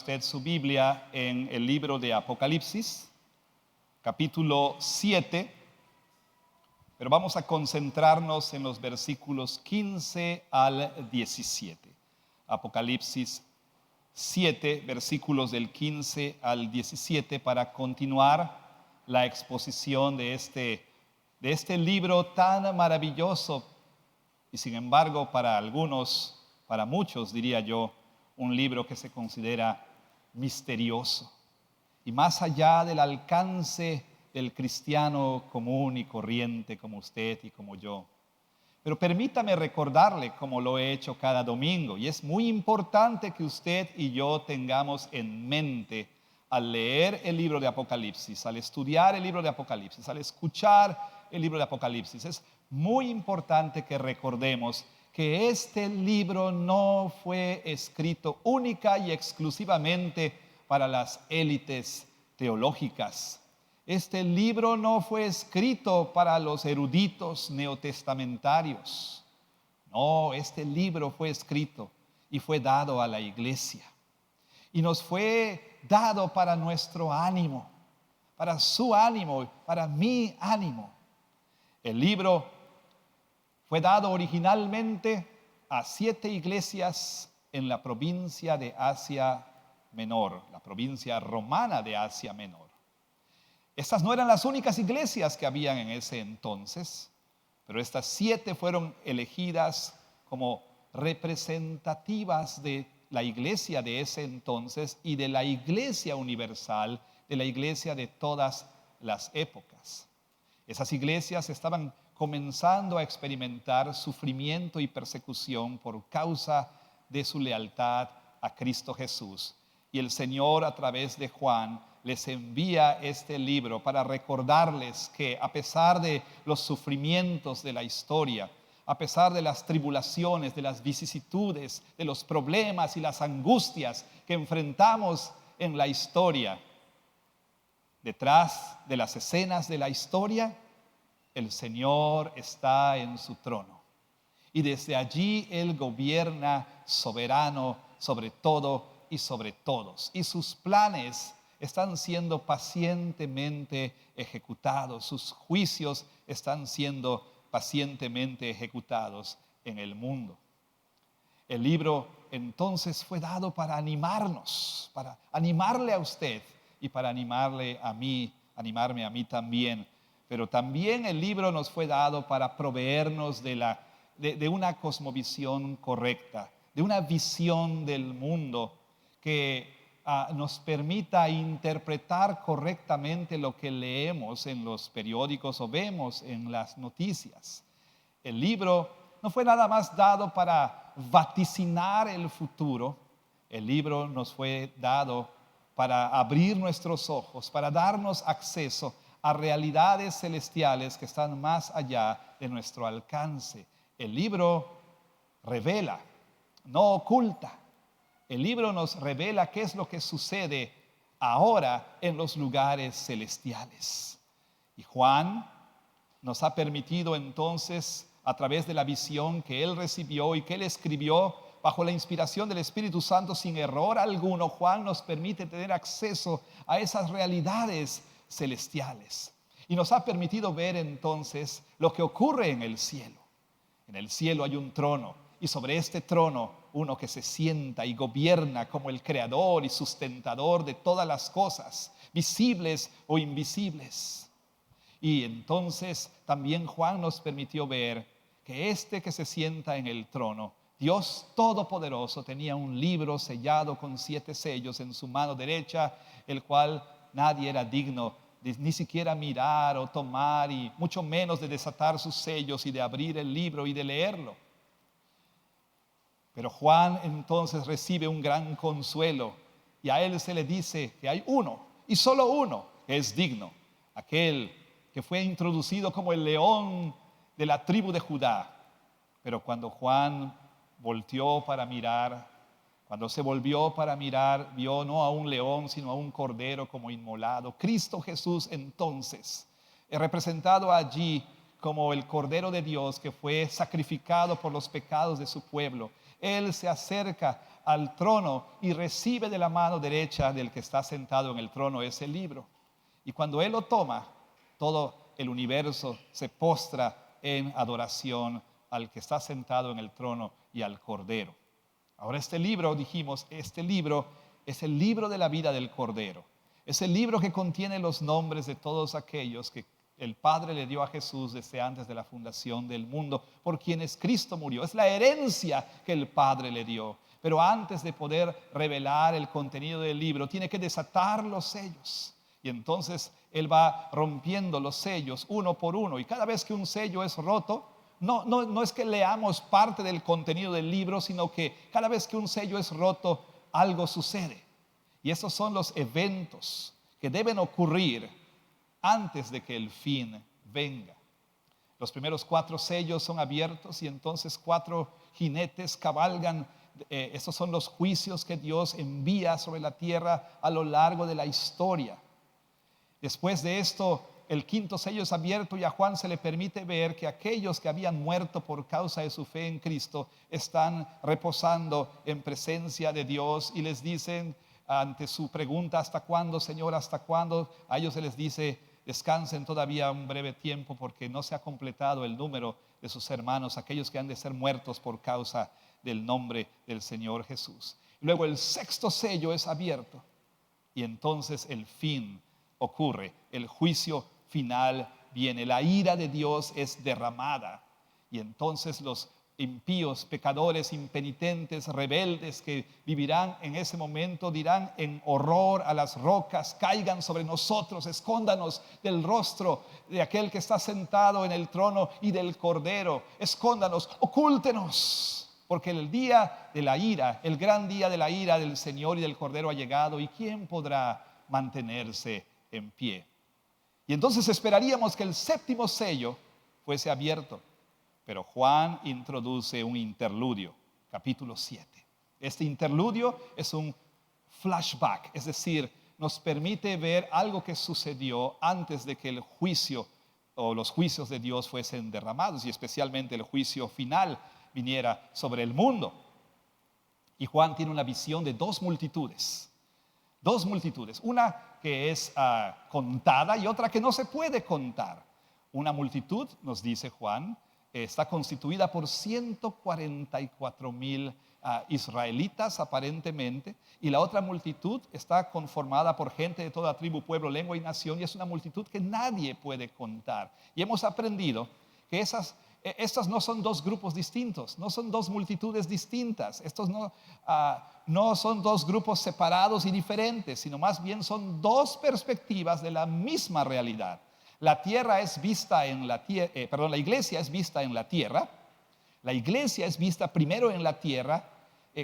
Usted su Biblia en el libro de Apocalipsis, capítulo 7, pero vamos a concentrarnos en los versículos 15 al 17. Apocalipsis 7, versículos del 15 al 17, para continuar la exposición de este libro tan maravilloso y sin embargo para algunos, para muchos diría yo, un libro que se considera misterioso y más allá del alcance del cristiano común y corriente como usted y como yo. Pero permítame recordarle, como lo he hecho cada domingo, y es muy importante que usted y yo tengamos en mente al leer el libro de Apocalipsis, al estudiar el libro de Apocalipsis, al escuchar el libro de Apocalipsis, es muy importante que recordemos que este libro no fue escrito única y exclusivamente para las élites teológicas. Este libro no fue escrito para los eruditos neotestamentarios. No, este libro fue escrito y fue dado a la iglesia. Y nos fue dado para nuestro ánimo, para su ánimo, para mi ánimo. El libro fue dado originalmente a 7 iglesias en la provincia de Asia Menor, la provincia romana de Asia Menor. Estas no eran las únicas iglesias que habían en ese entonces, pero estas 7 fueron elegidas como representativas de la iglesia de ese entonces y de la iglesia universal, de la iglesia de todas las épocas. Esas iglesias estaban comenzando a experimentar sufrimiento y persecución por causa de su lealtad a Cristo Jesús. Y el Señor, a través de Juan, les envía este libro para recordarles que a pesar de los sufrimientos de la historia, a pesar de las tribulaciones, de las vicisitudes, de los problemas y las angustias que enfrentamos en la historia, detrás de las escenas de la historia, el Señor está en su trono. Y desde allí Él gobierna soberano sobre todo y sobre todos. Y sus planes están siendo pacientemente ejecutados. Sus juicios están siendo pacientemente ejecutados en el mundo. El libro entonces fue dado para animarnos, para animarle a usted y para animarme a mí también. Pero también el libro nos fue dado para proveernos de una cosmovisión correcta, de una visión del mundo que nos permita interpretar correctamente lo que leemos en los periódicos o vemos en las noticias. El libro no fue nada más dado para vaticinar el futuro. El libro nos fue dado para abrir nuestros ojos, para darnos acceso a realidades celestiales que están más allá de nuestro alcance. El libro revela, no oculta. El libro nos revela qué es lo que sucede ahora en los lugares celestiales. Y Juan nos ha permitido entonces, a través de la visión que él recibió y que él escribió bajo la inspiración del Espíritu Santo sin error alguno, Juan nos permite tener acceso a esas realidades celestiales. Y nos ha permitido ver entonces lo que ocurre en el cielo. En el cielo hay un trono y sobre este trono uno que se sienta y gobierna como el creador y sustentador de todas las cosas, visibles o invisibles. Y entonces también Juan nos permitió ver que este que se sienta en el trono, Dios Todopoderoso, tenía un libro sellado con 7 sellos en su mano derecha, el cual nadie era digno de ni siquiera mirar o tomar, y mucho menos de desatar sus sellos y de abrir el libro y de leerlo. Pero Juan entonces recibe un gran consuelo y a él se le dice que hay uno y solo uno que es digno, aquel que fue introducido como el león de la tribu de Judá. Pero cuando Juan volteó para mirar, cuando se volvió para mirar, vio no a un león, sino a un cordero como inmolado. Cristo Jesús entonces, representado allí como el Cordero de Dios que fue sacrificado por los pecados de su pueblo. Él se acerca al trono y recibe de la mano derecha del que está sentado en el trono ese libro. Y cuando Él lo toma, todo el universo se postra en adoración al que está sentado en el trono y al Cordero. Ahora este libro, dijimos, este libro es el libro de la vida del Cordero. Es el libro que contiene los nombres de todos aquellos que el Padre le dio a Jesús desde antes de la fundación del mundo, por quienes Cristo murió. Es la herencia que el Padre le dio. Pero antes de poder revelar el contenido del libro, tiene que desatar los sellos. Y entonces Él va rompiendo los sellos uno por uno. Y cada vez que un sello es roto, no es que leamos parte del contenido del libro, sino que cada vez que un sello es roto, algo sucede. Y esos son los eventos que deben ocurrir antes de que el fin venga. Los primeros 4 sellos son abiertos y entonces 4 jinetes cabalgan. Estos son los juicios que Dios envía sobre la tierra a lo largo de la historia. Después de esto, el 5.º sello es abierto y a Juan se le permite ver que aquellos que habían muerto por causa de su fe en Cristo están reposando en presencia de Dios y les dicen ante su pregunta, ¿hasta cuándo, Señor? ¿Hasta cuándo? A ellos se les dice, descansen todavía un breve tiempo porque no se ha completado el número de sus hermanos, aquellos que han de ser muertos por causa del nombre del Señor Jesús. Luego el 6.º sello es abierto y entonces el fin ocurre, el juicio final viene, la ira de Dios es derramada y entonces los impíos, pecadores, impenitentes, rebeldes que vivirán en ese momento dirán en horror a las rocas, caigan sobre nosotros, escóndanos del rostro de aquel que está sentado en el trono y del Cordero, escóndanos, ocúltenos, porque el día de la ira, el gran día de la ira del Señor y del Cordero ha llegado y ¿quién podrá mantenerse en pie? Y entonces esperaríamos que el 7.º sello fuese abierto. Pero Juan introduce un interludio, capítulo 7. Este interludio es un flashback, es decir, nos permite ver algo que sucedió antes de que el juicio o los juicios de Dios fuesen derramados y especialmente el juicio final viniera sobre el mundo. Y Juan tiene una visión de 2 multitudes. 2 multitudes, una que es contada y otra que no se puede contar. Una multitud, nos dice Juan, está constituida por 144,000 israelitas aparentemente, y la otra multitud está conformada por gente de toda tribu, pueblo, lengua y nación, y es una multitud que nadie puede contar. Y hemos aprendido que estas no son 2 grupos distintos, no son 2 multitudes distintas, estos no son 2 grupos separados y diferentes, sino más bien son 2 perspectivas de la misma realidad. La tierra es vista en la tierra, la iglesia es vista en la tierra. La iglesia es vista primero en la tierra,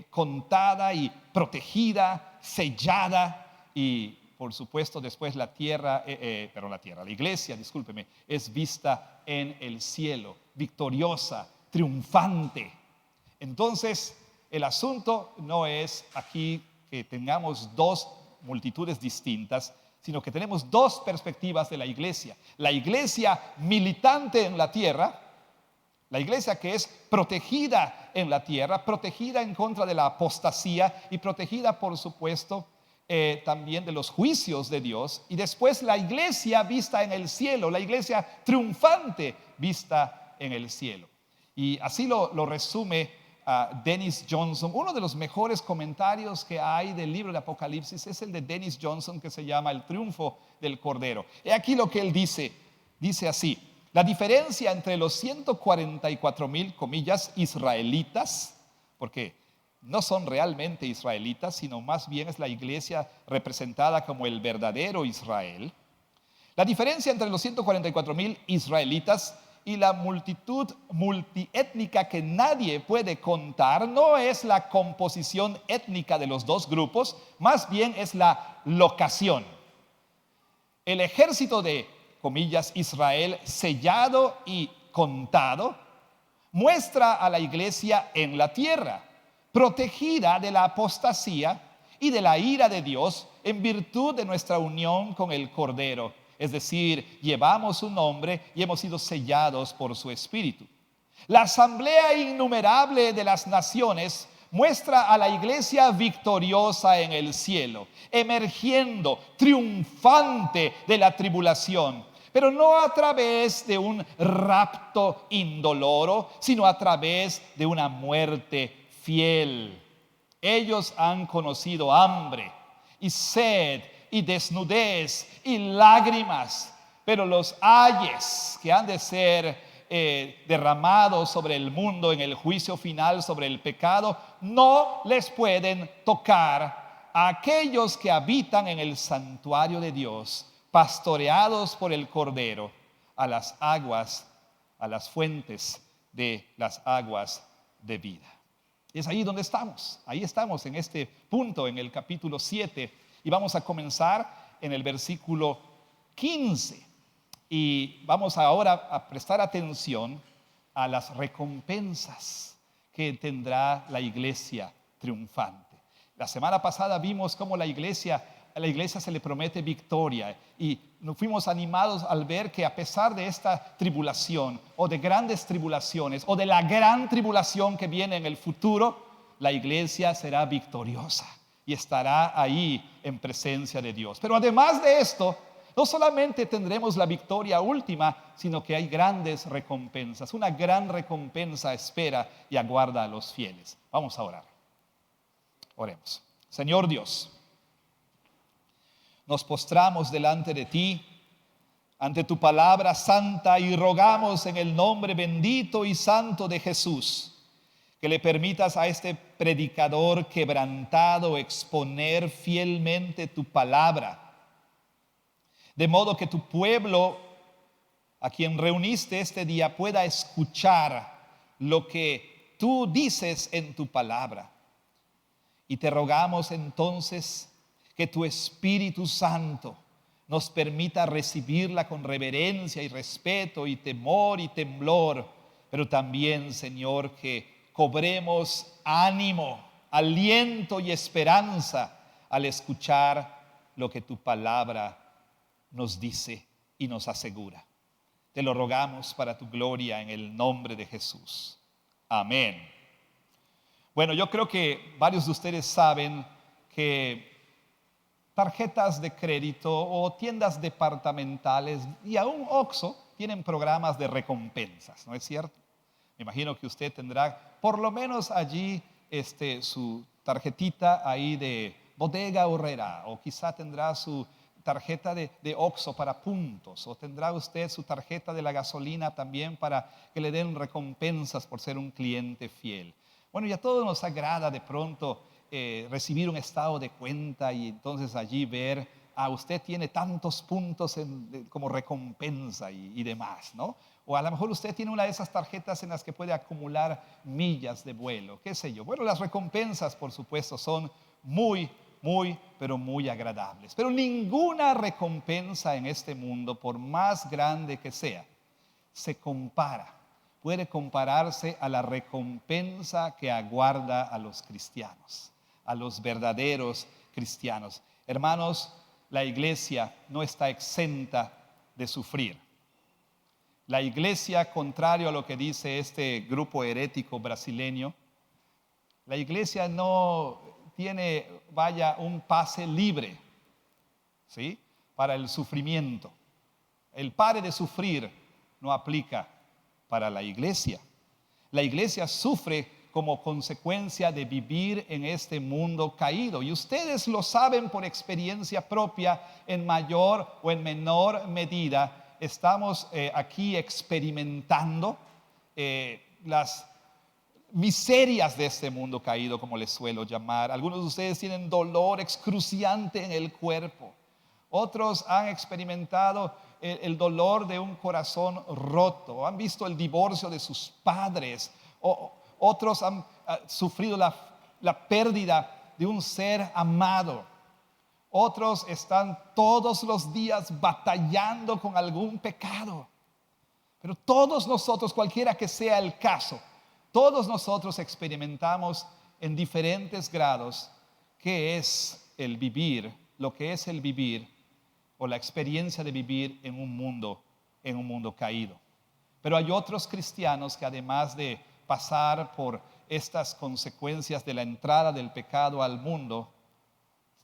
contada y protegida, sellada, y por supuesto después la iglesia, discúlpeme, es vista en el cielo, victoriosa, triunfante. Entonces, el asunto no es aquí que tengamos 2 multitudes distintas, sino que tenemos 2 perspectivas de la iglesia. La iglesia militante en la tierra, la iglesia que es protegida en la tierra, protegida en contra de la apostasía y protegida, por supuesto, también de los juicios de Dios. Y después la iglesia vista en el cielo, la iglesia triunfante vista en el cielo. Y así lo resume Dennis Johnson. Uno de los mejores comentarios que hay del libro de Apocalipsis es el de Dennis Johnson, que se llama El triunfo del Cordero. He aquí lo que él dice así: la diferencia entre los 144,000 comillas israelitas, porque no son realmente israelitas, sino más bien es la iglesia representada como el verdadero Israel. La diferencia entre los 144,000 israelitas y la multitud multiétnica que nadie puede contar no es la composición étnica de los 2 grupos, más bien es la locación. El ejército de, comillas, Israel, sellado y contado, muestra a la iglesia en la tierra, protegida de la apostasía y de la ira de Dios en virtud de nuestra unión con el Cordero. Es decir, llevamos su nombre y hemos sido sellados por su Espíritu. La asamblea innumerable de las naciones muestra a la iglesia victoriosa en el cielo, emergiendo triunfante de la tribulación, pero no a través de un rapto indoloro, sino a través de una muerte fiel. Ellos han conocido hambre y sed y desnudez y lágrimas, pero los ayes que han de ser derramados sobre el mundo en el juicio final sobre el pecado no les pueden tocar a aquellos que habitan en el santuario de Dios, pastoreados por el Cordero a las aguas, a las fuentes de las aguas de vida. Es ahí donde estamos. Ahí estamos en este punto, en el capítulo 7, y vamos a comenzar en el versículo 15. Y vamos ahora a prestar atención a las recompensas que tendrá la iglesia triunfante. La semana pasada vimos cómo a la iglesia se le promete victoria, y nos fuimos animados al ver que a pesar de esta tribulación o de grandes tribulaciones o de la gran tribulación que viene en el futuro, la iglesia será victoriosa y estará ahí en presencia de Dios. Pero además de esto, no solamente tendremos la victoria última, sino que hay grandes recompensas. Una gran recompensa espera y aguarda a los fieles. Vamos a orar. Oremos. Señor Dios, nos postramos delante de ti, ante tu palabra santa, y rogamos en el nombre bendito y santo de Jesús que le permitas a este predicador quebrantado exponer fielmente tu palabra, de modo que tu pueblo, a quien reuniste este día, pueda escuchar lo que tú dices en tu palabra. Y te rogamos entonces que tu Espíritu Santo nos permita recibirla con reverencia y respeto y temor y temblor, pero también, Señor, que cobremos ánimo, aliento y esperanza al escuchar lo que tu palabra nos dice y nos asegura. Te lo rogamos para tu gloria en el nombre de Jesús. Amén. Bueno, yo creo que varios de ustedes saben que tarjetas de crédito o tiendas departamentales y aún Oxxo tienen programas de recompensas, ¿no es cierto? Me imagino que usted tendrá por lo menos allí su tarjetita ahí de Bodega Aurrerá, o quizá tendrá su tarjeta de Oxxo para puntos, o tendrá usted su tarjeta de la gasolina también para que le den recompensas por ser un cliente fiel. Bueno, y a todos nos agrada de pronto recibir un estado de cuenta y entonces allí ver, usted tiene tantos puntos como recompensa y demás, ¿no? O a lo mejor usted tiene una de esas tarjetas en las que puede acumular millas de vuelo, qué sé yo. Bueno, las recompensas, por supuesto, son muy, pero muy agradables. Pero ninguna recompensa en este mundo, por más grande que sea, puede compararse a la recompensa que aguarda a los cristianos, a los verdaderos cristianos. Hermanos, la iglesia no está exenta de sufrir. La iglesia, contrario a lo que dice este grupo herético brasileño, la iglesia no tiene, un pase libre, ¿sí?, para el sufrimiento. El pare de sufrir no aplica para la iglesia. La iglesia sufre como consecuencia de vivir en este mundo caído. Y ustedes lo saben por experiencia propia, en mayor o en menor medida. Estamos aquí experimentando las miserias de este mundo caído, como les suelo llamar. Algunos de ustedes tienen dolor excruciante en el cuerpo. Otros han experimentado el dolor de un corazón roto. Han visto el divorcio de sus padres. Otros han sufrido la pérdida de un ser amado. Otros están todos los días batallando con algún pecado. Pero todos nosotros, cualquiera que sea el caso, todos nosotros experimentamos en diferentes grados qué es el vivir, lo que es el vivir o la experiencia de vivir en un mundo caído. Pero hay otros cristianos que además de pasar por estas consecuencias de la entrada del pecado al mundo,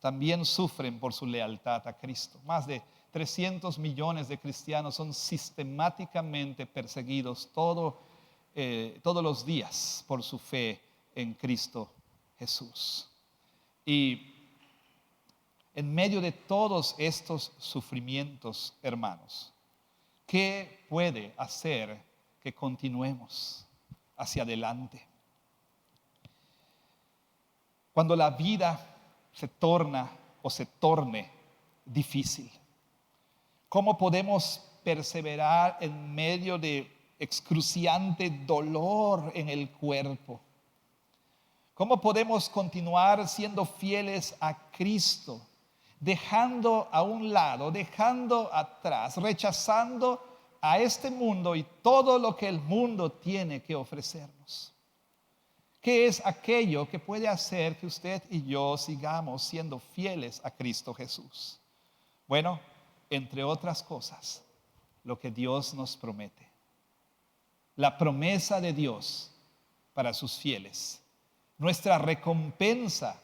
también sufren por su lealtad a Cristo. Más de 300 millones de cristianos son sistemáticamente perseguidos todos los días por su fe en Cristo Jesús. Y en medio de todos estos sufrimientos, hermanos, ¿qué puede hacer que continuemos hacia adelante? Cuando la vida se torna o se torne difícil, ¿cómo podemos perseverar en medio de excruciante dolor en el cuerpo? ¿Cómo podemos continuar siendo fieles a Cristo, dejando a un lado, dejando atrás, rechazando a este mundo y todo lo que el mundo tiene que ofrecernos? ¿Qué es aquello que puede hacer que usted y yo sigamos siendo fieles a Cristo Jesús? Bueno, entre otras cosas, lo que Dios nos promete. La promesa de Dios para sus fieles. Nuestra recompensa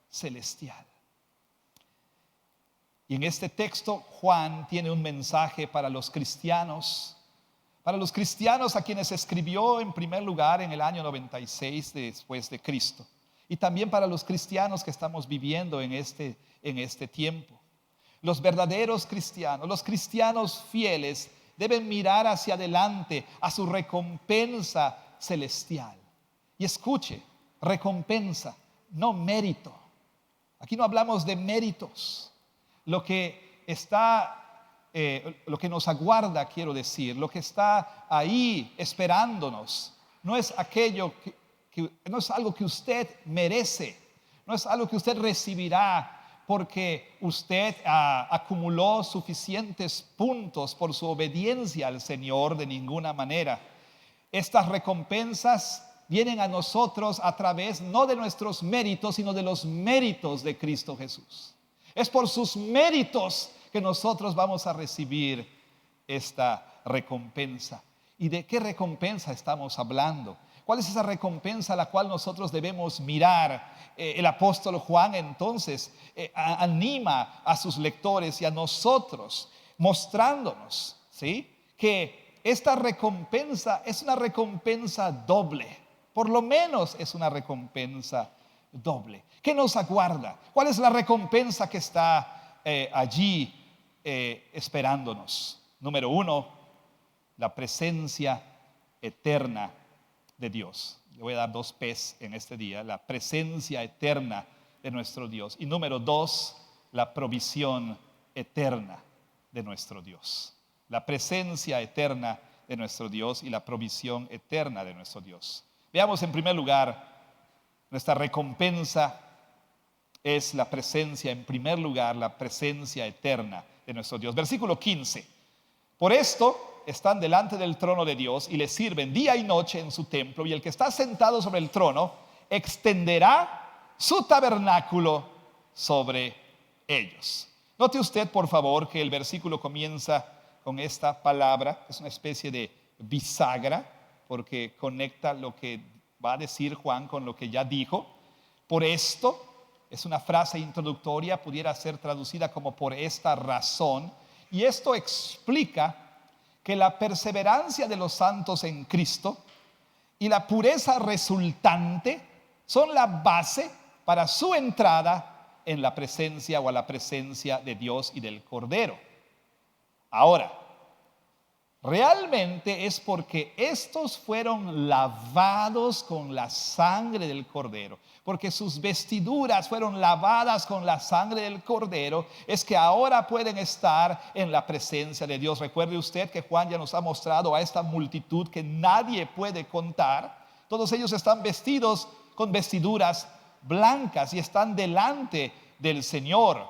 celestial. Y en este texto Juan tiene un mensaje para los cristianos a quienes escribió en primer lugar en el año 96 después de Cristo, y también para los cristianos que estamos viviendo en este tiempo. Los verdaderos cristianos, los cristianos fieles, deben mirar hacia adelante a su recompensa celestial. Y escuche, recompensa, no mérito. Aquí no hablamos de méritos. Lo que nos aguarda, quiero decir, lo que está ahí esperándonos, no es aquello no es algo que usted merece, no es algo que usted recibirá porque usted acumuló suficientes puntos por su obediencia al Señor. De ninguna manera. Estas recompensas vienen a nosotros a través no de nuestros méritos, sino de los méritos de Cristo Jesús. Es por sus méritos que nosotros vamos a recibir esta recompensa. ¿Y de qué recompensa estamos hablando? ¿Cuál es esa recompensa a la cual nosotros debemos mirar? El apóstol Juan entonces anima a sus lectores y a nosotros, mostrándonos, ¿sí?, que esta recompensa es una recompensa doble. Por lo menos es una recompensa doble. ¿Qué nos aguarda? ¿Cuál es la recompensa que está allí esperándonos? Número 1, la presencia eterna de Dios. Le voy a dar 2 P's en este día: la presencia eterna de nuestro Dios. Y número 2, la provisión eterna de nuestro Dios. La presencia eterna de nuestro Dios y la provisión eterna de nuestro Dios. Veamos en primer lugar, nuestra recompensa es la presencia, en primer lugar, la presencia eterna de nuestro Dios. Versículo 15. Por esto están delante del trono de Dios y le sirven día y noche en su templo, y el que está sentado sobre el trono extenderá su tabernáculo sobre ellos. Note usted, por favor, que el versículo comienza con esta palabra. Es una especie de bisagra, porque conecta lo que va a decir Juan con lo que ya dijo. Por esto es una frase introductoria, pudiera ser traducida como por esta razón, y esto explica que la perseverancia de los santos en Cristo y la pureza resultante son la base para su entrada en la presencia o a la presencia de Dios y del Cordero. Ahora, realmente es porque estos fueron lavados con la sangre del Cordero, porque sus vestiduras fueron lavadas con la sangre del Cordero, es que ahora pueden estar en la presencia de Dios. Recuerde usted que Juan ya nos ha mostrado a esta multitud que nadie puede contar. Todos ellos están vestidos con vestiduras blancas y están delante del Señor.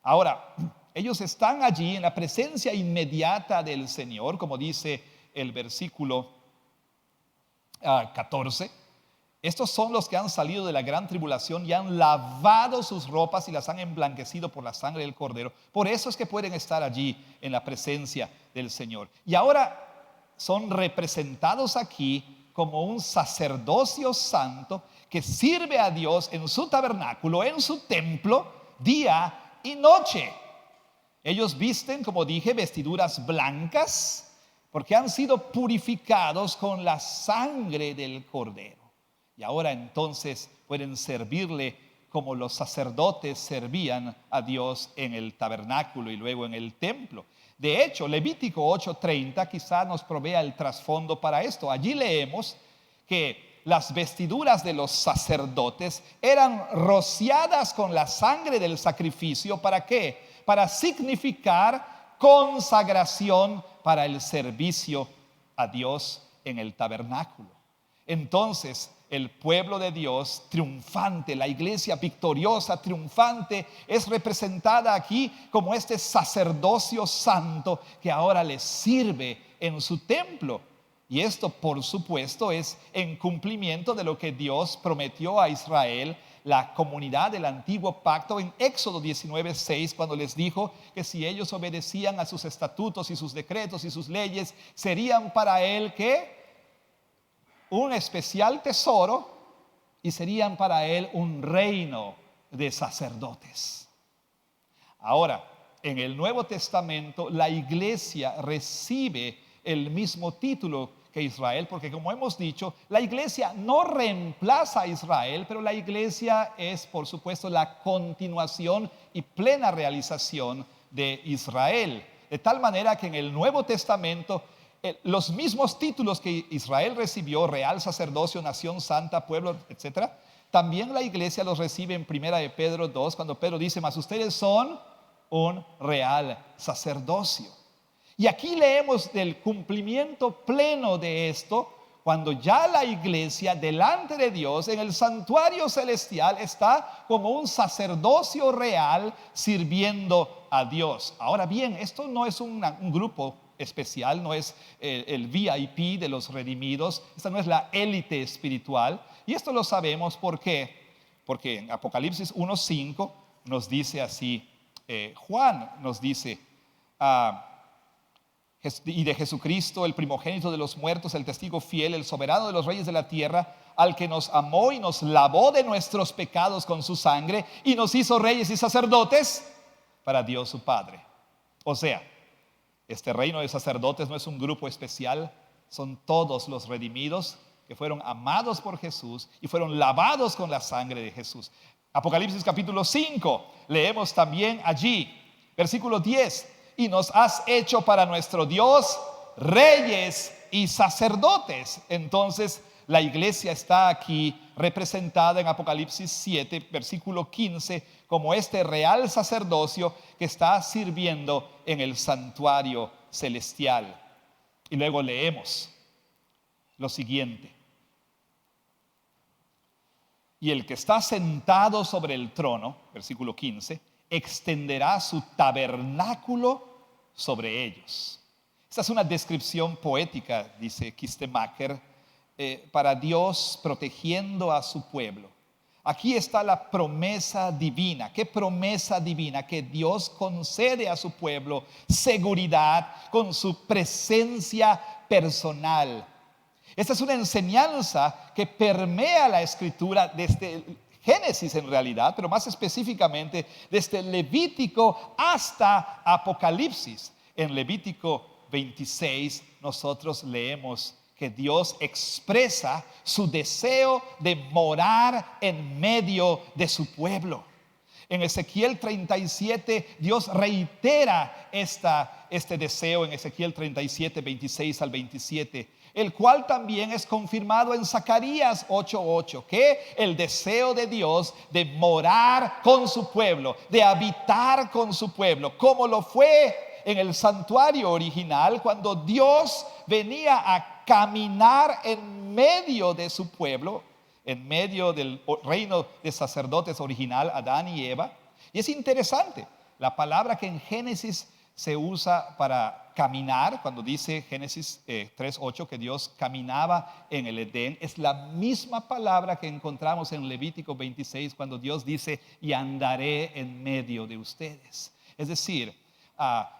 Ahora, ellos están allí en la presencia inmediata del Señor, como dice el versículo 14. Estos son los que han salido de la gran tribulación y han lavado sus ropas y las han emblanquecido por la sangre del Cordero. Por eso es que pueden estar allí en la presencia del Señor. Y ahora son representados aquí como un sacerdocio santo que sirve a Dios en su tabernáculo, en su templo, día y noche. Ellos visten, como dije, vestiduras blancas porque han sido purificados con la sangre del Cordero. Y ahora entonces pueden servirle como los sacerdotes servían a Dios en el tabernáculo y luego en el templo. De hecho, Levítico 8:30 quizá nos provea el trasfondo para esto. Allí leemos que las vestiduras de los sacerdotes eran rociadas con la sangre del sacrificio. ¿Para qué? Para significar consagración para el servicio a Dios en el tabernáculo. Entonces, el pueblo de Dios triunfante, la iglesia victoriosa, triunfante, es representada aquí como este sacerdocio santo que ahora les sirve en su templo. Y esto, por supuesto, es en cumplimiento de lo que Dios prometió a Israel, la comunidad del antiguo pacto, en Éxodo 19:6, cuando les dijo que si ellos obedecían a sus estatutos y sus decretos y sus leyes, serían para él ¿qué? Un especial tesoro, y serían para él un reino de sacerdotes. Ahora, en el Nuevo Testamento, la iglesia recibe el mismo título que Israel, porque como hemos dicho, la iglesia no reemplaza a Israel, pero la iglesia es, por supuesto, la continuación y plena realización de Israel. De tal manera que en el Nuevo Testamento, los mismos títulos que Israel recibió, real sacerdocio, nación santa, pueblo, etcétera, también la iglesia los recibe en 1 de Pedro 2, cuando Pedro dice: mas ustedes son un real sacerdocio. Y aquí leemos del cumplimiento pleno de esto, cuando ya la iglesia delante de Dios en el santuario celestial está como un sacerdocio real sirviendo a Dios. Ahora bien, esto no es un grupo especial, no es el VIP de los redimidos, esta no es la élite espiritual. Y esto lo sabemos porque en Apocalipsis 1:5 nos dice así, Juan nos dice: y de Jesucristo, el primogénito de los muertos, el testigo fiel, el soberano de los reyes de la tierra, al que nos amó y nos lavó de nuestros pecados con su sangre y nos hizo reyes y sacerdotes para Dios su Padre. O sea, este reino de sacerdotes no es un grupo especial, son todos los redimidos que fueron amados por Jesús y fueron lavados con la sangre de Jesús. Apocalipsis capítulo 5, leemos también allí, versículo 10: y nos has hecho para nuestro Dios reyes y sacerdotes. Entonces la iglesia está aquí representada en Apocalipsis 7, versículo 15, como este real sacerdocio que está sirviendo en el santuario celestial. Y luego leemos lo siguiente: y el que está sentado sobre el trono, versículo 15, extenderá su tabernáculo sobre ellos. Esta es una descripción poética, dice Kistemaker, para Dios protegiendo a su pueblo. Aquí está la promesa divina. ¿Qué promesa divina? Que Dios concede a su pueblo seguridad con su presencia personal. Esta es una enseñanza que permea la escritura desde Génesis en realidad, pero más específicamente desde Levítico hasta Apocalipsis. En Levítico 26 nosotros leemos que Dios expresa su deseo de morar en medio de su pueblo. En Ezequiel 37 Dios reitera este deseo en Ezequiel 37, 26 al 27, el cual también es confirmado en Zacarías 8:8, que el deseo de Dios de morar con su pueblo, de habitar con su pueblo, como lo fue en el santuario original, cuando Dios venía a caminar en medio de su pueblo, en medio del reino de sacerdotes original, Adán y Eva. Y es interesante, la palabra que en Génesis se usa para caminar, cuando dice Génesis 3:8 que Dios caminaba en el Edén, es la misma palabra que encontramos en Levítico 26 cuando Dios dice: y andaré en medio de ustedes. Es decir,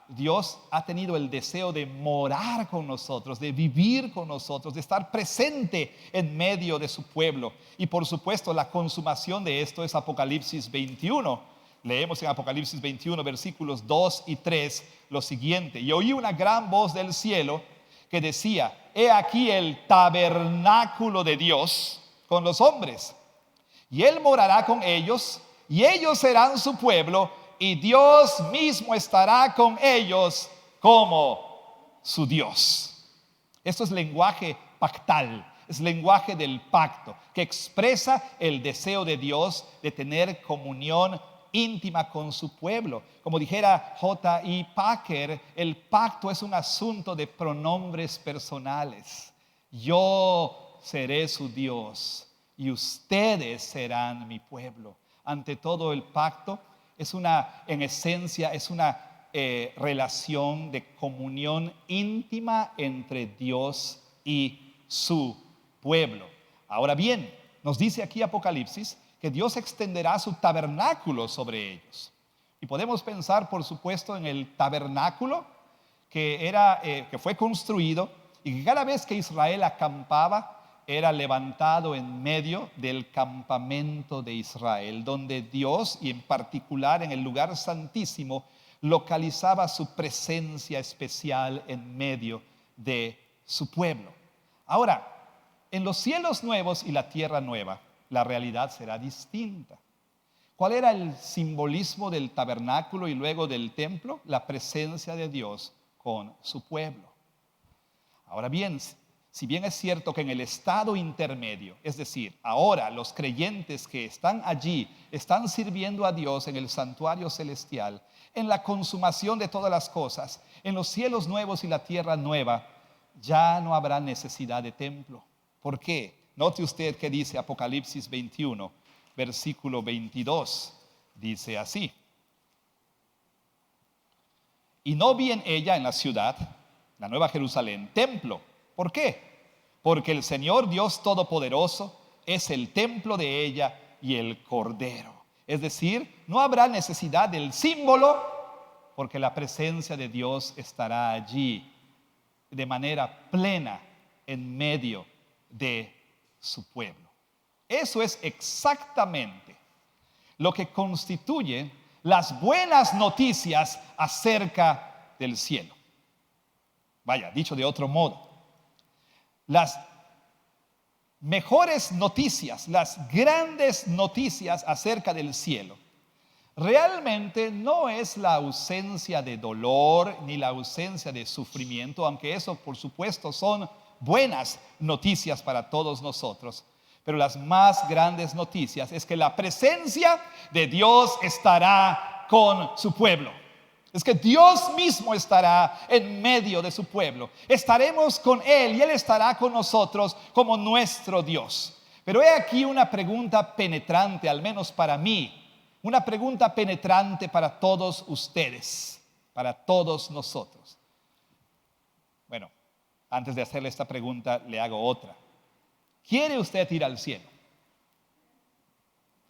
Dios ha tenido el deseo de morar con nosotros, de vivir con nosotros, de estar presente en medio de su pueblo. Y por supuesto la consumación de esto es Apocalipsis 21. Leemos en Apocalipsis 21 versículos 2 y 3 lo siguiente: y oí una gran voz del cielo que decía: he aquí el tabernáculo de Dios con los hombres, y Él morará con ellos, y ellos serán su pueblo, y Dios mismo estará con ellos como su Dios. Esto es lenguaje pactal, es lenguaje del pacto, que expresa el deseo de Dios de tener comunión íntima con su pueblo. Como dijera J.I. Packer, el pacto es un asunto de pronombres personales. Yo seré su Dios y ustedes serán mi pueblo. Ante todo, el pacto en esencia es una relación de comunión íntima entre Dios y su pueblo. Ahora bien, nos dice aquí Apocalipsis que Dios extenderá su tabernáculo sobre ellos. Y podemos pensar, por supuesto, en el tabernáculo que fue construido y que cada vez que Israel acampaba era levantado en medio del campamento de Israel, donde Dios, y en particular en el lugar santísimo, localizaba su presencia especial en medio de su pueblo. Ahora, en los cielos nuevos y la tierra nueva, la realidad será distinta. ¿Cuál era el simbolismo del tabernáculo y luego del templo? La presencia de Dios con su pueblo. Ahora bien, si bien es cierto que en el estado intermedio, es decir, ahora los creyentes que están allí están sirviendo a Dios en el santuario celestial, en la consumación de todas las cosas, en los cielos nuevos y la tierra nueva, ya no habrá necesidad de templo. ¿Por qué? Note usted que dice Apocalipsis 21, versículo 22. Dice así: y no vi en ella, en la ciudad, la nueva Jerusalén, templo. ¿Por qué? Porque el Señor Dios Todopoderoso es el templo de ella y el Cordero. Es decir, no habrá necesidad del símbolo, porque la presencia de Dios estará allí de manera plena en medio de su pueblo. Eso es exactamente lo que constituye las buenas noticias acerca del cielo. Vaya, dicho de otro modo, las mejores noticias, las grandes noticias acerca del cielo, realmente no es la ausencia de dolor ni la ausencia de sufrimiento, aunque eso por supuesto son buenas noticias para todos nosotros. Pero las más grandes noticias es que la presencia de Dios estará con su pueblo. Es que Dios mismo estará en medio de su pueblo. Estaremos con Él y Él estará con nosotros como nuestro Dios. Pero he aquí una pregunta penetrante, al menos para mí. Una pregunta penetrante para todos ustedes, para todos nosotros. Bueno, antes de hacerle esta pregunta, le hago otra. ¿Quiere usted ir al cielo?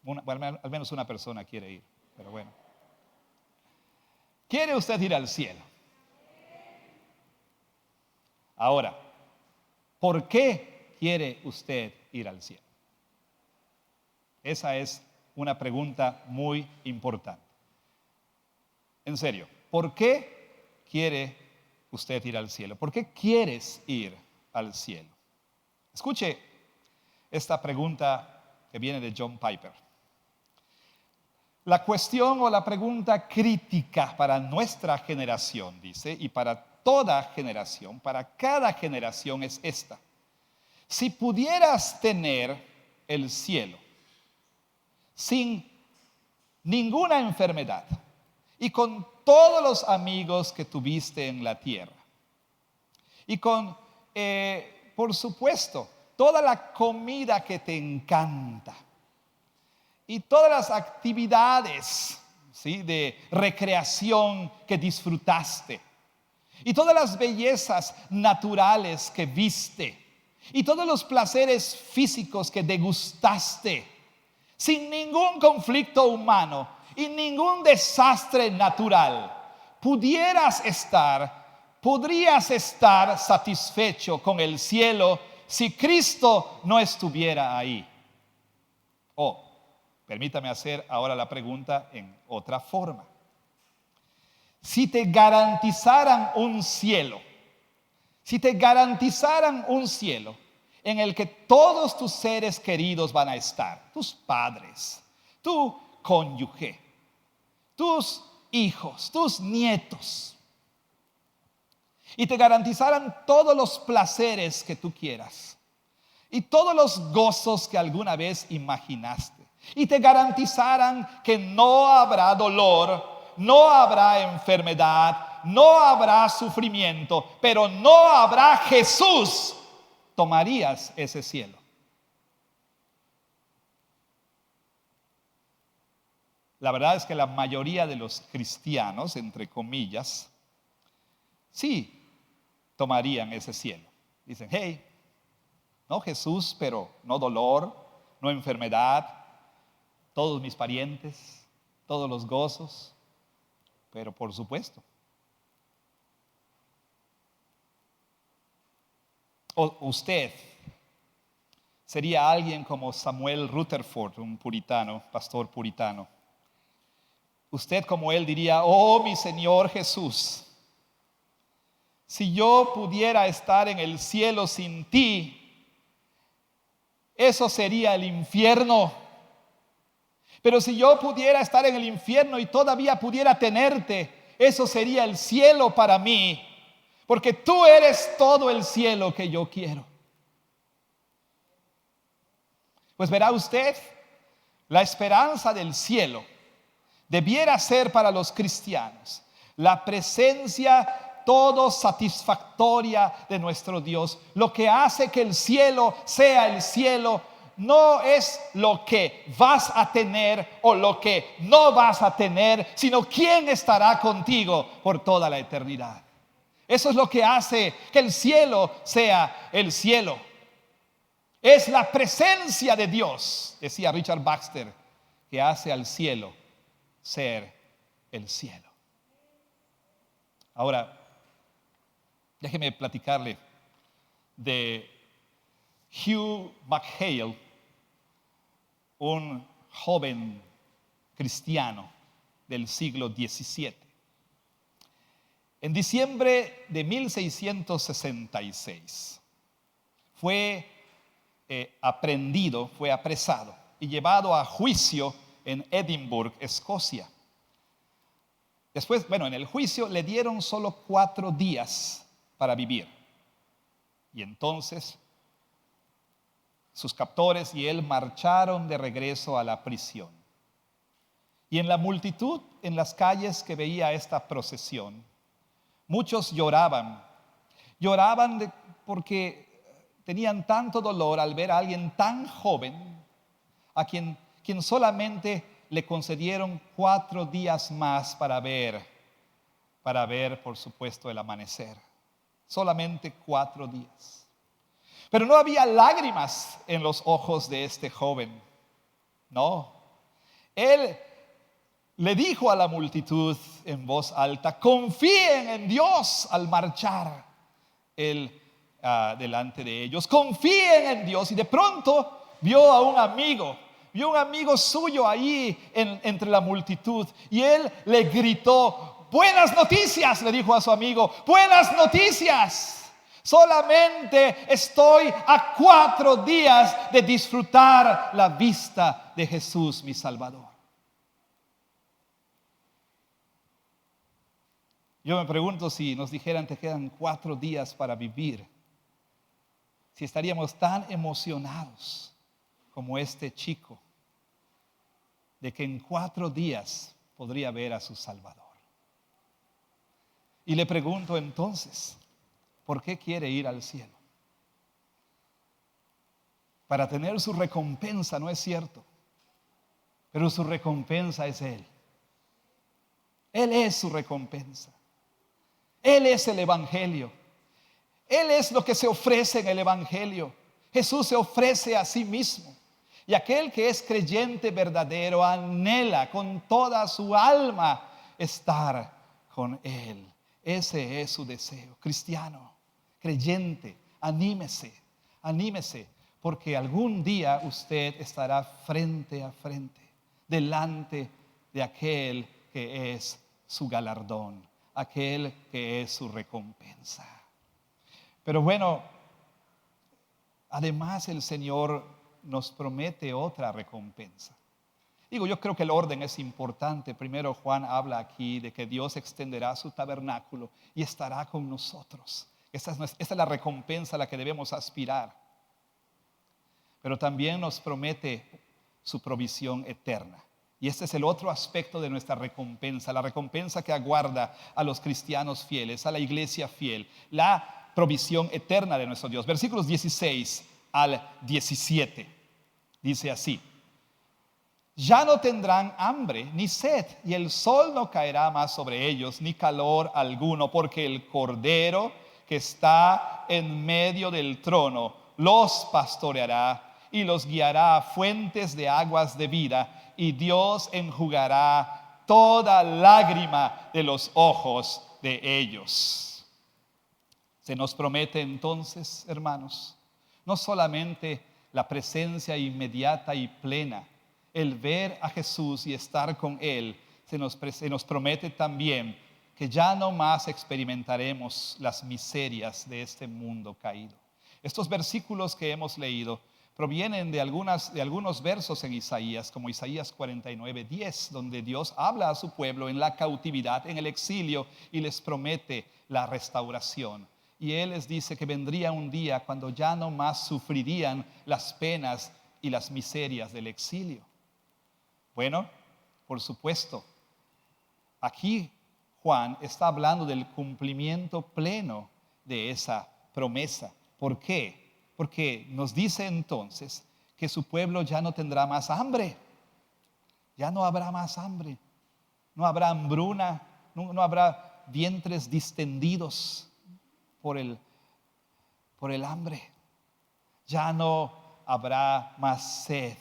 Al menos una persona quiere ir, pero bueno. ¿Quiere usted ir al cielo? Ahora, ¿por qué quiere usted ir al cielo? Esa es una pregunta muy importante. En serio, ¿por qué quiere usted ir al cielo? ¿Por qué quieres ir al cielo? Escuche esta pregunta que viene de John Piper. La cuestión o la pregunta crítica para nuestra generación, dice, y para toda generación, para cada generación es esta: si pudieras tener el cielo sin ninguna enfermedad y con todos los amigos que tuviste en la tierra y con, por supuesto, toda la comida que te encanta y todas las actividades, ¿sí?, de recreación que disfrutaste, y todas las bellezas naturales que viste, y todos los placeres físicos que degustaste, sin ningún conflicto humano y ningún desastre natural, podrías estar satisfecho con el cielo si Cristo no estuviera ahí. Permítame hacer ahora la pregunta en otra forma. Si te garantizaran un cielo, en el que todos tus seres queridos van a estar, tus padres, tu cónyuge, tus hijos, tus nietos, y te garantizaran todos los placeres que tú quieras y todos los gozos que alguna vez imaginaste, y te garantizaran que no habrá dolor, no habrá enfermedad, no habrá sufrimiento, pero no habrá Jesús, ¿tomarías ese cielo? La verdad es que la mayoría de los cristianos, entre comillas, sí tomarían ese cielo. Dicen, hey, no Jesús, pero no dolor, no enfermedad, todos mis parientes, todos los gozos, pero por supuesto. O usted sería alguien como Samuel Rutherford, un puritano, pastor puritano. Usted como él diría, oh mi Señor Jesús, si yo pudiera estar en el cielo sin ti, eso sería el infierno. Pero si yo pudiera estar en el infierno y todavía pudiera tenerte, eso sería el cielo para mí, porque tú eres todo el cielo que yo quiero. Pues verá usted, la esperanza del cielo debiera ser para los cristianos la presencia todo satisfactoria de nuestro Dios. Lo que hace que el cielo sea el cielo no es lo que vas a tener o lo que no vas a tener, sino quién estará contigo por toda la eternidad. Eso es lo que hace que el cielo sea el cielo. Es la presencia de Dios, decía Richard Baxter, que hace al cielo ser el cielo. Ahora, déjeme platicarle de Hugh McHale, un joven cristiano del siglo XVII. En diciembre de 1666 fue apresado y llevado a juicio en Edimburgo, Escocia. Después, en el juicio le dieron solo 4 días para vivir. Y entonces sus captores y él marcharon de regreso a la prisión. Y en la multitud en las calles que veía esta procesión, muchos lloraban porque tenían tanto dolor al ver a alguien tan joven, a quien solamente le concedieron 4 días más para ver, por supuesto, el amanecer. Solamente 4 días. Pero no había lágrimas en los ojos de este joven. No. Él le dijo a la multitud en voz alta, confíen en Dios al marchar él delante de ellos. Confíen en Dios. Y de pronto vio a un amigo suyo ahí entre la multitud. Y él le gritó, buenas noticias, le dijo a su amigo, buenas noticias. Solamente estoy a 4 días de disfrutar la vista de Jesús, mi Salvador. Yo me pregunto, si nos dijeran te quedan 4 días para vivir, si estaríamos tan emocionados como este chico de que en 4 días podría ver a su Salvador. Y le pregunto entonces, ¿por qué quiere ir al cielo? Para tener su recompensa, ¿no es cierto? Pero su recompensa es Él. Él es su recompensa. Él es el Evangelio. Él es lo que se ofrece en el Evangelio. Jesús se ofrece a sí mismo. Y aquel que es creyente verdadero anhela con toda su alma estar con Él. Ese es su deseo. Cristiano, creyente, anímese, anímese, porque algún día usted estará frente a frente, delante de aquel que es su galardón, aquel que es su recompensa. Pero bueno, además el Señor nos promete otra recompensa. Yo creo que el orden es importante. Primero Juan habla aquí de que Dios extenderá su tabernáculo y estará con nosotros. Esta es la recompensa a la que debemos aspirar. Pero también nos promete su provisión eterna. Y este es el otro aspecto de nuestra recompensa, la recompensa que aguarda a los cristianos fieles, a la iglesia fiel, la provisión eterna de nuestro Dios. Versículos 16 al 17, dice así: ya no tendrán hambre ni sed, y el sol no caerá más sobre ellos, ni calor alguno, porque el Cordero que está en medio del trono los pastoreará y los guiará a fuentes de aguas de vida, y Dios enjugará toda lágrima de los ojos de ellos. Se nos promete entonces, hermanos, no solamente la presencia inmediata y plena, el ver a Jesús y estar con Él, se nos promete también que ya no más experimentaremos las miserias de este mundo caído. Estos versículos que hemos leído provienen de algunos versos en Isaías, como Isaías 49:10, donde Dios habla a su pueblo en la cautividad, en el exilio, y les promete la restauración. Y Él les dice que vendría un día cuando ya no más sufrirían las penas y las miserias del exilio. Bueno, por supuesto, aquí Juan está hablando del cumplimiento pleno de esa promesa. ¿Por qué? Porque nos dice entonces que su pueblo ya no tendrá más hambre. Ya no habrá más hambre. No habrá hambruna, no habrá vientres distendidos por el hambre. Ya no habrá más sed.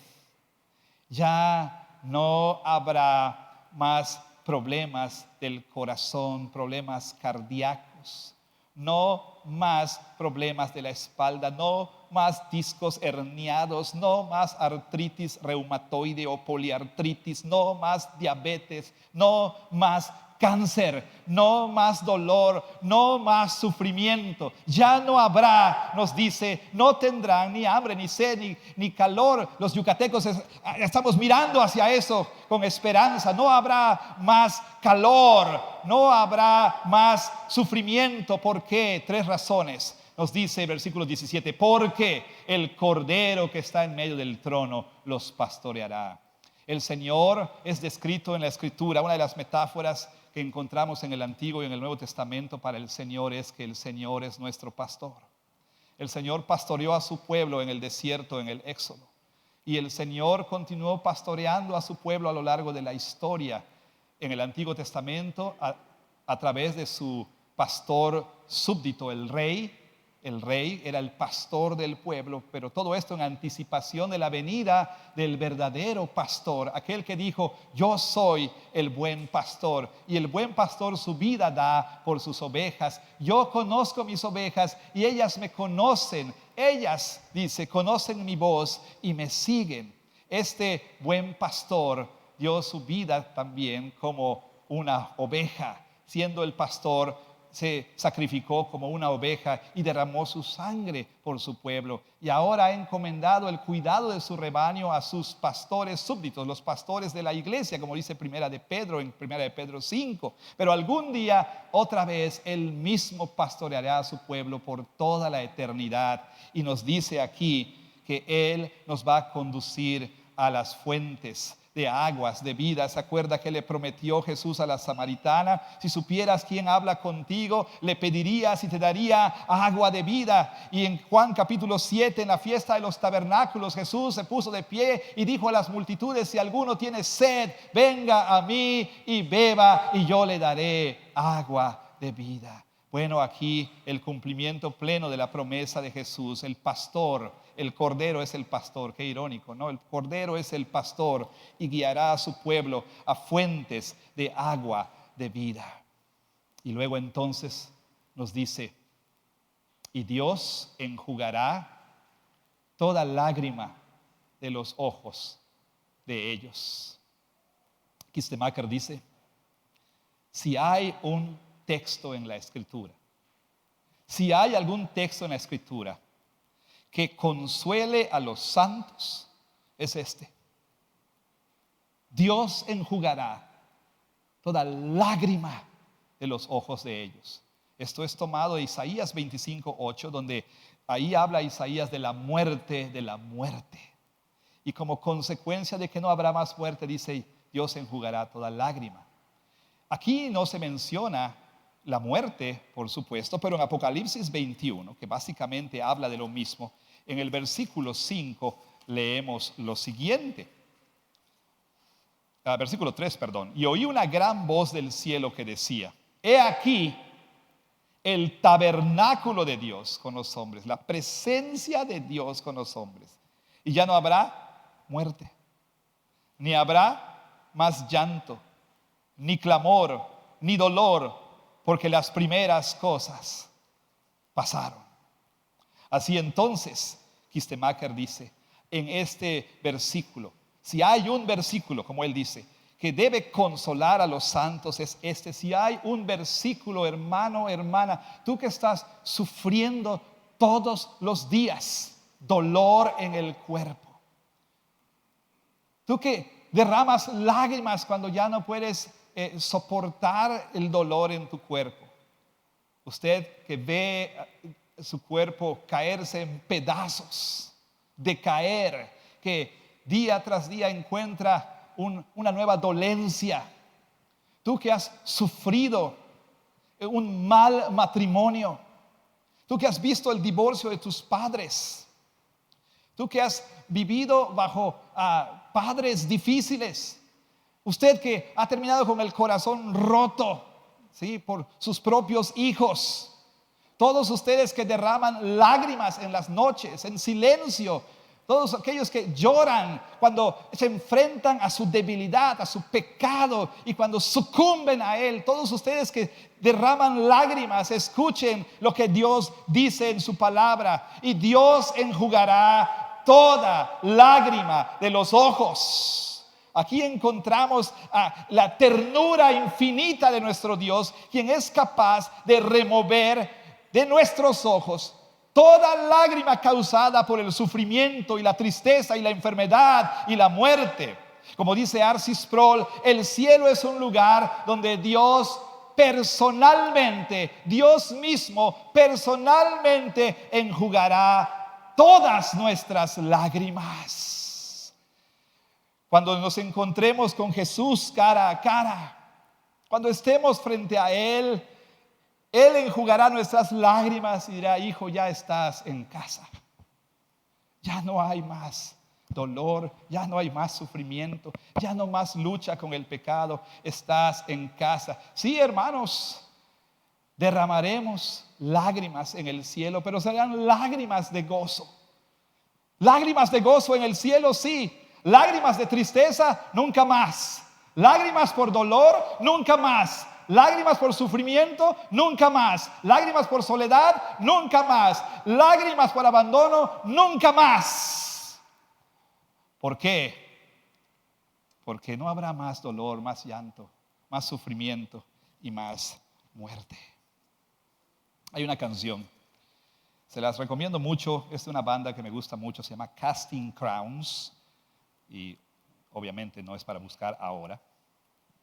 Ya no habrá más problemas del corazón, problemas cardíacos. No más problemas de la espalda, no más discos herniados, no más artritis reumatoide o poliartritis, no más diabetes, no más cáncer, no más dolor, no más sufrimiento. Ya no habrá, nos dice, no tendrán ni hambre, ni sed, ni calor. Los yucatecos estamos mirando hacia eso con esperanza. No habrá más calor, no habrá más sufrimiento. ¿Por qué? 3 razones. Nos dice el versículo 17: porque el Cordero que está en medio del trono los pastoreará. El Señor es descrito en la Escritura. Una de las metáforas que encontramos en el Antiguo y en el Nuevo Testamento para el Señor es que el Señor es nuestro pastor. El Señor pastoreó a su pueblo en el desierto, en el Éxodo. Y el Señor continuó pastoreando a su pueblo a lo largo de la historia en el Antiguo Testamento a través de su pastor súbdito, el rey. El rey era el pastor del pueblo, pero todo esto en anticipación de la venida del verdadero pastor, aquel que dijo: yo soy el buen pastor, y el buen pastor su vida da por sus ovejas. Yo conozco mis ovejas y ellas me conocen. Ellas, dice, conocen mi voz y me siguen. Este buen pastor dio su vida también como una oveja. Siendo el pastor, se sacrificó como una oveja y derramó su sangre por su pueblo. Y ahora ha encomendado el cuidado de su rebaño a sus pastores súbditos, los pastores de la iglesia, como dice Primera de Pedro en Primera de Pedro 5. Pero algún día, otra vez, Él mismo pastoreará a su pueblo por toda la eternidad. Y nos dice aquí que Él nos va a conducir a las fuentes de aguas de vida. ¿Se acuerda que le prometió Jesús a la samaritana? Si supieras quién habla contigo, le pedirías y te daría agua de vida. Y en Juan capítulo 7, en la fiesta de los tabernáculos, Jesús se puso de pie y dijo a las multitudes: si alguno tiene sed, venga a mí y beba, y yo le daré agua de vida. Bueno, aquí el cumplimiento pleno de la promesa de Jesús. El pastor, el Cordero es el pastor. Qué irónico, ¿no? El Cordero es el pastor y guiará a su pueblo a fuentes de agua de vida. Y luego entonces nos dice, y Dios enjugará toda lágrima de los ojos de ellos. Kistemaker dice, si hay un texto en la Escritura, si hay algún texto en la Escritura que consuele a los santos, es este. Dios enjugará toda lágrima de los ojos de ellos. Esto es tomado de Isaías 25:8, donde ahí habla Isaías de la muerte, de la muerte. Y como consecuencia de que no habrá más muerte, dice, Dios enjugará toda lágrima. Aquí no se menciona la muerte, por supuesto, pero en Apocalipsis 21, que básicamente habla de lo mismo, en el versículo 5 leemos lo siguiente. Versículo 3, perdón. Y oí una gran voz del cielo que decía, he aquí el tabernáculo de Dios con los hombres, la presencia de Dios con los hombres. Y ya no habrá muerte, ni habrá más llanto, ni clamor, ni dolor, porque las primeras cosas pasaron. Así entonces, Kistemaker dice, en este versículo, si hay un versículo, como él dice, que debe consolar a los santos, es este. Si hay un versículo, hermano, hermana, tú que estás sufriendo todos los días dolor en el cuerpo, tú que derramas lágrimas cuando ya no puedes soportar el dolor en tu cuerpo, usted que ve su cuerpo caerse en pedazos, decaer, que día tras día encuentra una nueva dolencia, tú que has sufrido un mal matrimonio, tú que has visto el divorcio de tus padres, tú que has vivido bajo padres difíciles, usted que ha terminado con el corazón roto, ¿sí?, por sus propios hijos, todos ustedes que derraman lágrimas en las noches, en silencio, todos aquellos que lloran cuando se enfrentan a su debilidad, a su pecado, y cuando sucumben a él, todos ustedes que derraman lágrimas, escuchen lo que Dios dice en su palabra, y Dios enjugará toda lágrima de los ojos. Aquí encontramos la ternura infinita de nuestro Dios, quien es capaz de remover de nuestros ojos toda lágrima causada por el sufrimiento y la tristeza y la enfermedad y la muerte. Como dice R.C. Sproul, el cielo es un lugar donde Dios personalmente, Dios mismo personalmente enjugará todas nuestras lágrimas. Cuando nos encontremos con Jesús cara a cara, cuando estemos frente a Él, Él enjugará nuestras lágrimas y dirá, hijo, ya estás en casa. Ya no hay más dolor, ya no hay más sufrimiento, ya no más lucha con el pecado, estás en casa. Sí, hermanos, derramaremos lágrimas en el cielo, pero serán lágrimas de gozo. Lágrimas de gozo en el cielo, sí. Lágrimas de tristeza, nunca más. Lágrimas por dolor, nunca más. Lágrimas por sufrimiento, nunca más. Lágrimas por soledad, nunca más. Lágrimas por abandono, nunca más. ¿Por qué? Porque no habrá más dolor, más llanto, más sufrimiento y más muerte. Hay una canción, se las recomiendo mucho, es de una banda que me gusta mucho, se llama Casting Crowns, y obviamente no es para buscar ahora,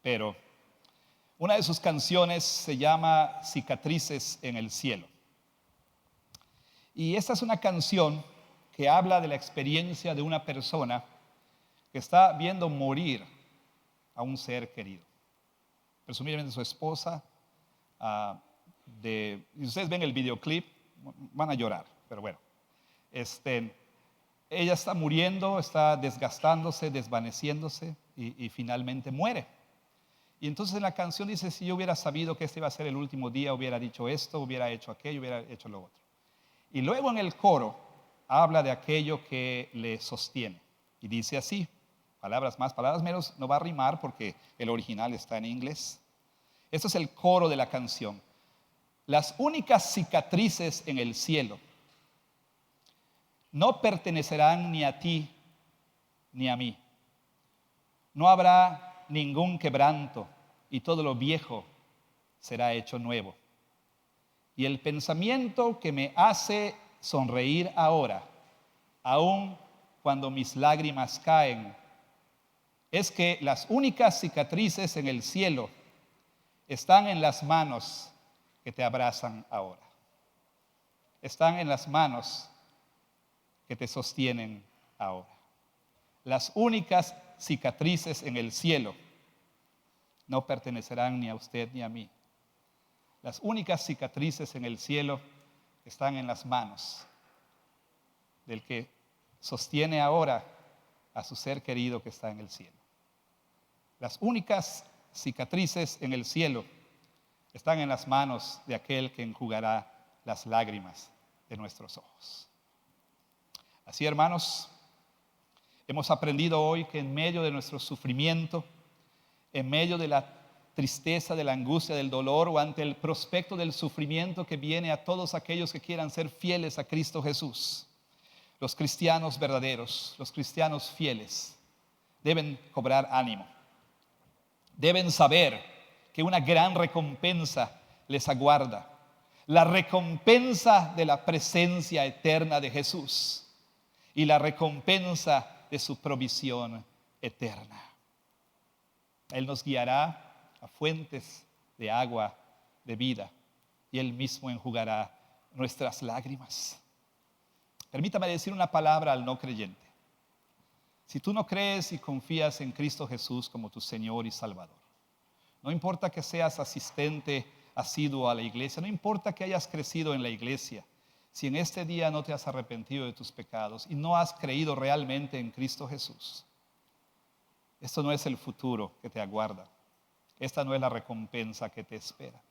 pero una de sus canciones se llama Cicatrices en el cielo. Y esta es una canción que habla de la experiencia de una persona que está viendo morir a un ser querido, presumiblemente su esposa. Y ustedes ven el videoclip, van a llorar, pero bueno, ella está muriendo, está desgastándose, desvaneciéndose y finalmente muere. Y entonces en la canción dice, si yo hubiera sabido que este iba a ser el último día, hubiera dicho esto, hubiera hecho aquello, hubiera hecho lo otro. Y luego en el coro habla de aquello que le sostiene. Y dice así, palabras más, palabras menos, no va a rimar porque el original está en inglés. Ese es el coro de la canción. Las únicas cicatrices en el cielo no pertenecerán ni a ti ni a mí. No habrá ningún quebranto y todo lo viejo será hecho nuevo. Y el pensamiento que me hace sonreír ahora, aun cuando mis lágrimas caen, es que las únicas cicatrices en el cielo están en las manos que te abrazan ahora. Están en las manos que te sostienen ahora. Las únicas cicatrices en el cielo no pertenecerán ni a usted ni a mí. Las únicas cicatrices en el cielo están en las manos del que sostiene ahora a su ser querido que está en el cielo. Las únicas cicatrices en el cielo están en las manos de aquel que enjugará las lágrimas de nuestros ojos. Así, hermanos, hemos aprendido hoy que en medio de nuestro sufrimiento, en medio de la tristeza, de la angustia, del dolor o ante el prospecto del sufrimiento que viene a todos aquellos que quieran ser fieles a Cristo Jesús, los cristianos verdaderos, los cristianos fieles, deben cobrar ánimo. Deben saber que una gran recompensa les aguarda. La recompensa de la presencia eterna de Jesús y la recompensa de su provisión eterna. Él nos guiará a fuentes de agua de vida y Él mismo enjugará nuestras lágrimas. Permítame decir una palabra al no creyente. Si tú no crees y confías en Cristo Jesús como tu Señor y Salvador, no importa que seas asistente asiduo a la iglesia, no importa que hayas crecido en la iglesia, si en este día no te has arrepentido de tus pecados y no has creído realmente en Cristo Jesús, esto no es el futuro que te aguarda. Esta no es la recompensa que te espera.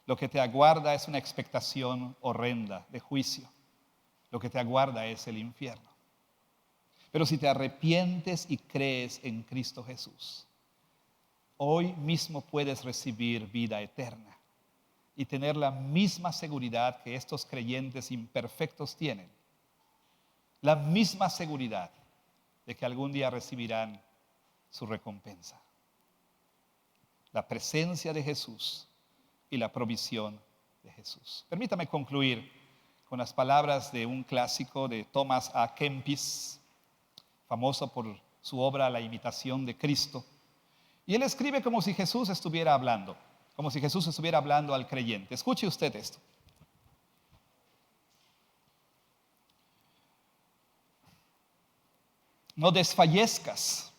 Lo que te aguarda es una expectación horrenda de juicio. Lo que te aguarda es el infierno. Pero si te arrepientes y crees en Cristo Jesús, hoy mismo puedes recibir vida eterna y tener la misma seguridad que estos creyentes imperfectos tienen. La misma seguridad de que algún día recibirán su recompensa. La presencia de Jesús y la provisión de Jesús. Permítame concluir con las palabras de un clásico de Thomas A. Kempis, famoso por su obra La imitación de Cristo. Y él escribe como si Jesús estuviera hablando, como si Jesús estuviera hablando al creyente. Escuche usted esto. No desfallezcas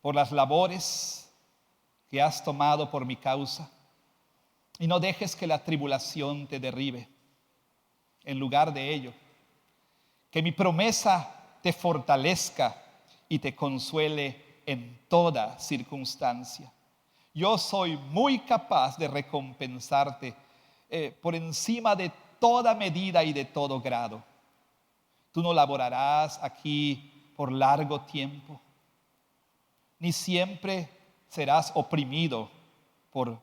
por las labores que has tomado por mi causa y no dejes que la tribulación te derribe. En lugar de ello, que mi promesa te fortalezca y te consuele en toda circunstancia. Yo soy muy capaz de recompensarte por encima de toda medida y de todo grado. Tú no laborarás aquí por largo tiempo, ni siempre serás oprimido por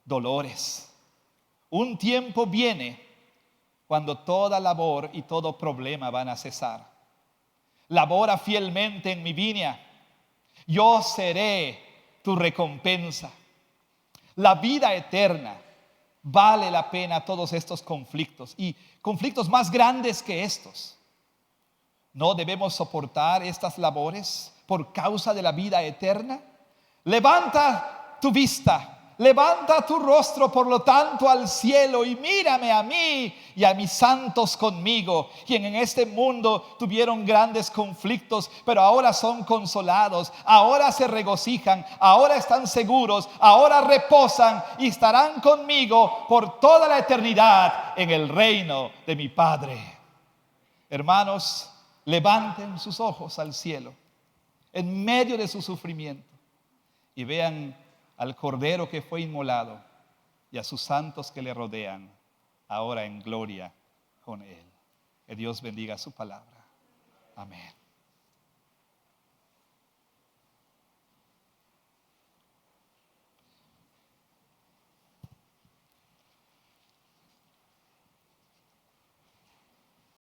dolores. Un tiempo viene cuando toda labor y todo problema van a cesar. Labora fielmente en mi viña. Yo seré tu recompensa. La vida eterna vale la pena todos estos conflictos y conflictos más grandes que estos. ¿No debemos soportar estas labores por causa de la vida eterna? Levanta tu vista. Levanta tu rostro, por lo tanto, al cielo y mírame a mí y a mis santos conmigo, quien en este mundo tuvieron grandes conflictos, pero ahora son consolados, ahora se regocijan, ahora están seguros, ahora reposan y estarán conmigo por toda la eternidad en el reino de mi Padre. Hermanos, levanten sus ojos al cielo en medio de su sufrimiento y vean al Cordero que fue inmolado y a sus santos que le rodean, ahora en gloria con Él. Que Dios bendiga su palabra. Amén.